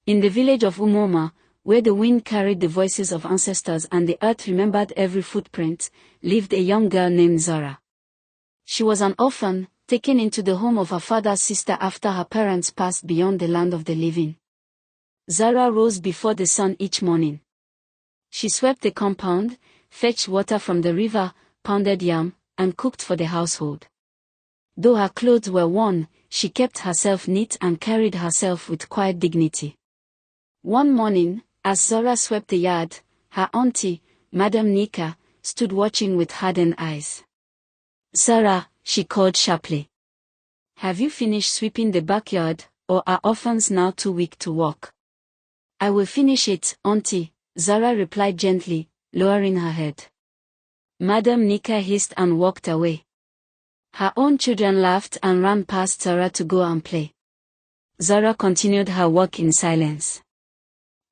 In the village of Umoma, where the wind carried the voices of ancestors and the earth remembered every footprint, lived a young girl named Zara. She was an orphan, taken into the home of her father's sister after her parents passed beyond the land of the living. Zara rose before the sun each morning. She swept the compound, fetched water from the river, pounded yam, and cooked for the household. Though her clothes were worn, she kept herself neat and carried herself with quiet dignity. One morning, as Zara swept the yard, her auntie, Madame Nika, stood watching with hardened eyes. "Zara," she called sharply. "Have you finished sweeping the backyard, or are orphans now too weak to walk?" "I will finish it, auntie," Zara replied gently, lowering her head. Madame Nika hissed and walked away. Her own children laughed and ran past Zara to go and play. Zara continued her work in silence.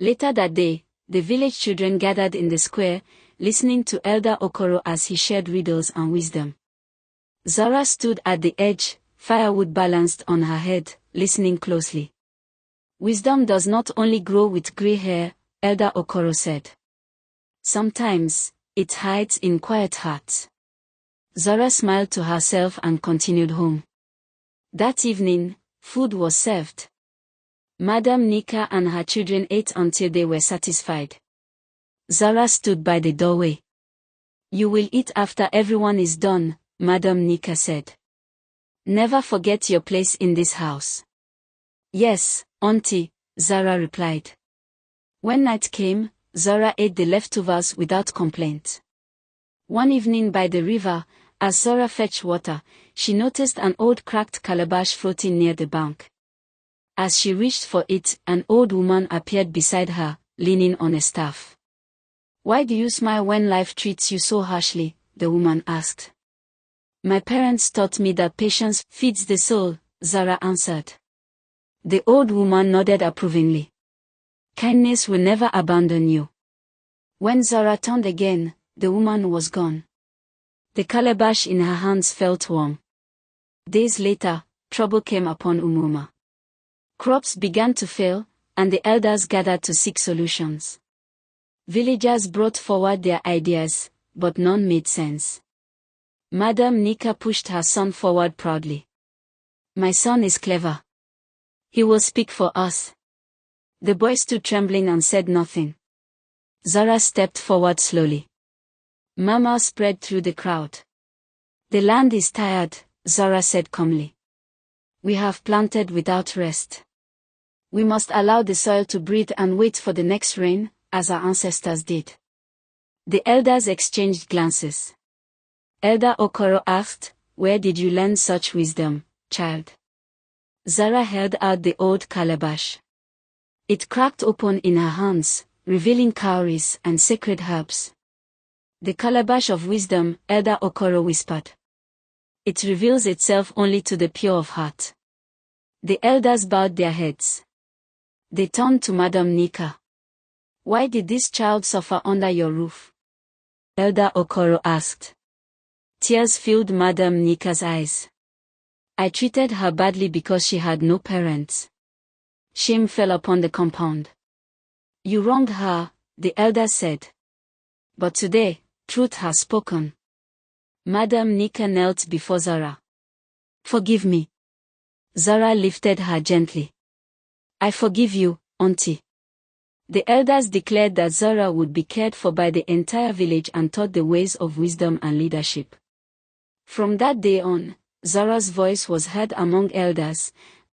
Later that day, the village children gathered in the square, listening to Elder Okoro as he shared riddles and wisdom. Zara stood at the edge, firewood balanced on her head, listening closely. "Wisdom does not only grow with gray hair," Elder Okoro said. "Sometimes, it hides in quiet hearts." Zara smiled to herself and continued home. That evening, food was served. Madame Nika and her children ate until they were satisfied. Zara stood by the doorway. "You will eat after everyone is done," Madame Nika said. "Never forget your place in this house." "Yes, auntie," Zara replied. When night came, Zara ate the leftovers without complaint. One evening by the river, as Zara fetched water, she noticed an old cracked calabash floating near the bank. As she reached for it, an old woman appeared beside her, leaning on a staff. "Why do you smile when life treats you so harshly?" the woman asked. "My parents taught me that patience feeds the soul," Zara answered. The old woman nodded approvingly. "Kindness will never abandon you." When Zara turned again, the woman was gone. The calabash in her hands felt warm. Days later, trouble came upon Umoma. Crops began to fail, and the elders gathered to seek solutions. Villagers brought forward their ideas, but none made sense. Madame Nika pushed her son forward proudly. "My son is clever. He will speak for us." The boy stood trembling and said nothing. Zara stepped forward slowly. Murmurs spread through the crowd. "The land is tired," Zara said calmly. "We have planted without rest. We must allow the soil to breathe and wait for the next rain, as our ancestors did." The elders exchanged glances. Elder Okoro asked, "Where did you learn such wisdom, child?" Zara held out the old calabash. It cracked open in her hands, revealing cowries and sacred herbs. "The calabash of wisdom," Elder Okoro whispered. "It reveals itself only to the pure of heart." The elders bowed their heads. They turned to Madame Nika. "Why did this child suffer under your roof?" Elder Okoro asked. Tears filled Madame Nika's eyes. "I treated her badly because she had no parents." Shame fell upon the compound. "You wronged her," the elder said. "But today, truth has spoken." Madame Nika knelt before Zara. "Forgive me." Zara lifted her gently. "I forgive you, auntie." The elders declared that Zara would be cared for by the entire village and taught the ways of wisdom and leadership. From that day on, Zara's voice was heard among elders,